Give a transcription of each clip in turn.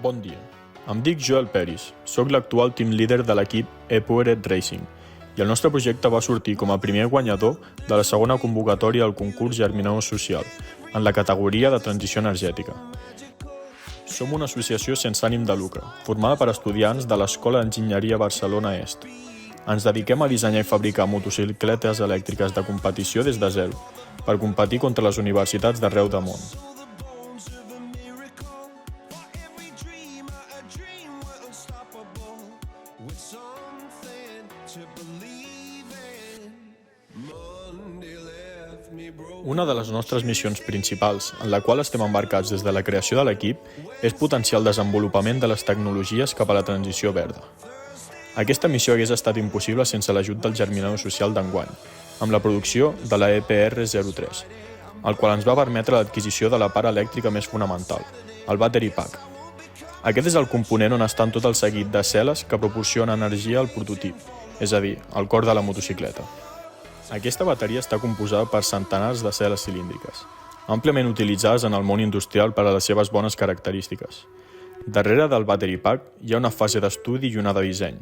Bon dia, em dic Joel Peris, soc l'actual team leader de l'equip ePowered Racing i el nostre projecte va sortir com a primer guanyador de la segona convocatòria al concurs Germinador Social en la categoria de transició energètica. Som una associació sense ànim de lucre, formada per estudiants de l'Escola d'Enginyeria Barcelona Est. Ens dediquem a dissenyar i fabricar motocicletes elèctriques de competició des de zero, per competir contra les universitats d'arreu del món. Una de les nostres missions principals, en la qual estem embarcats des de la creació de l'equip, és potenciar el desenvolupament de les tecnologies cap a la transició verda. Aquesta missió hagués estat impossible sense l'ajut del Germinador Social d'enguany, amb la producció de la EPR03, el qual ens va permetre l'adquisició de la part elèctrica més fonamental, el Battery Pack. Aquest és el component on estan tot el seguit de cel·les que proporciona energia al prototip, és a dir, el cor de la motocicleta. Aquesta bateria està composada per centenars de cel·les cilíndriques, àmpliament utilitzades en el món industrial per a les seves bones característiques. Darrere del Battery Pack hi ha una fase d'estudi i una de disseny,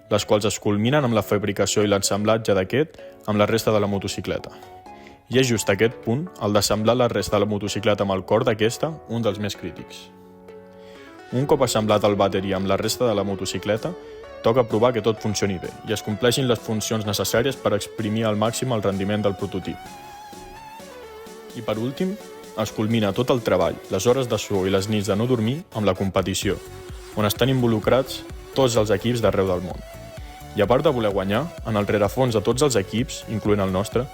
les quals es culminen amb la fabricació i l'assemblatge d'aquest amb la resta de la motocicleta. I és just aquest punt, el d'assemblar la resta de la motocicleta amb el cor d'aquesta, un dels més crítics. Un cop assemblat el battery amb la resta de la motocicleta, toca provar que tot funcioni bé i es compleixin les funcions necessàries per exprimir al màxim el rendiment del prototip. I per últim, es culmina tot el treball, les hores de suor i les nits de no dormir amb la competició, on estan involucrats tots els equips d'arreu del món. I a part de voler guanyar, en el rerefons de tots els equips, incloent el nostre,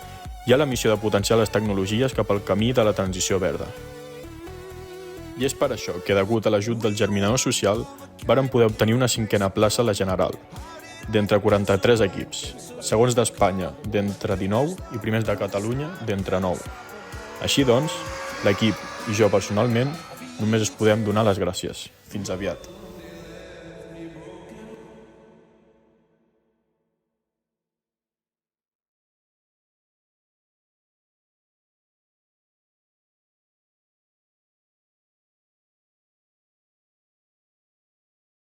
hi ha la missió de potenciar les tecnologies cap al camí de la transició verda. I és per això que, degut a l'ajut del Germinador Social, vàrem poder obtenir una 5a plaça a la general, d'entre 43 equips, segons d'Espanya d'entre 19 i primers de Catalunya d'entre 9. Així doncs, l'equip i jo personalment només us podem donar les gràcies. Fins aviat.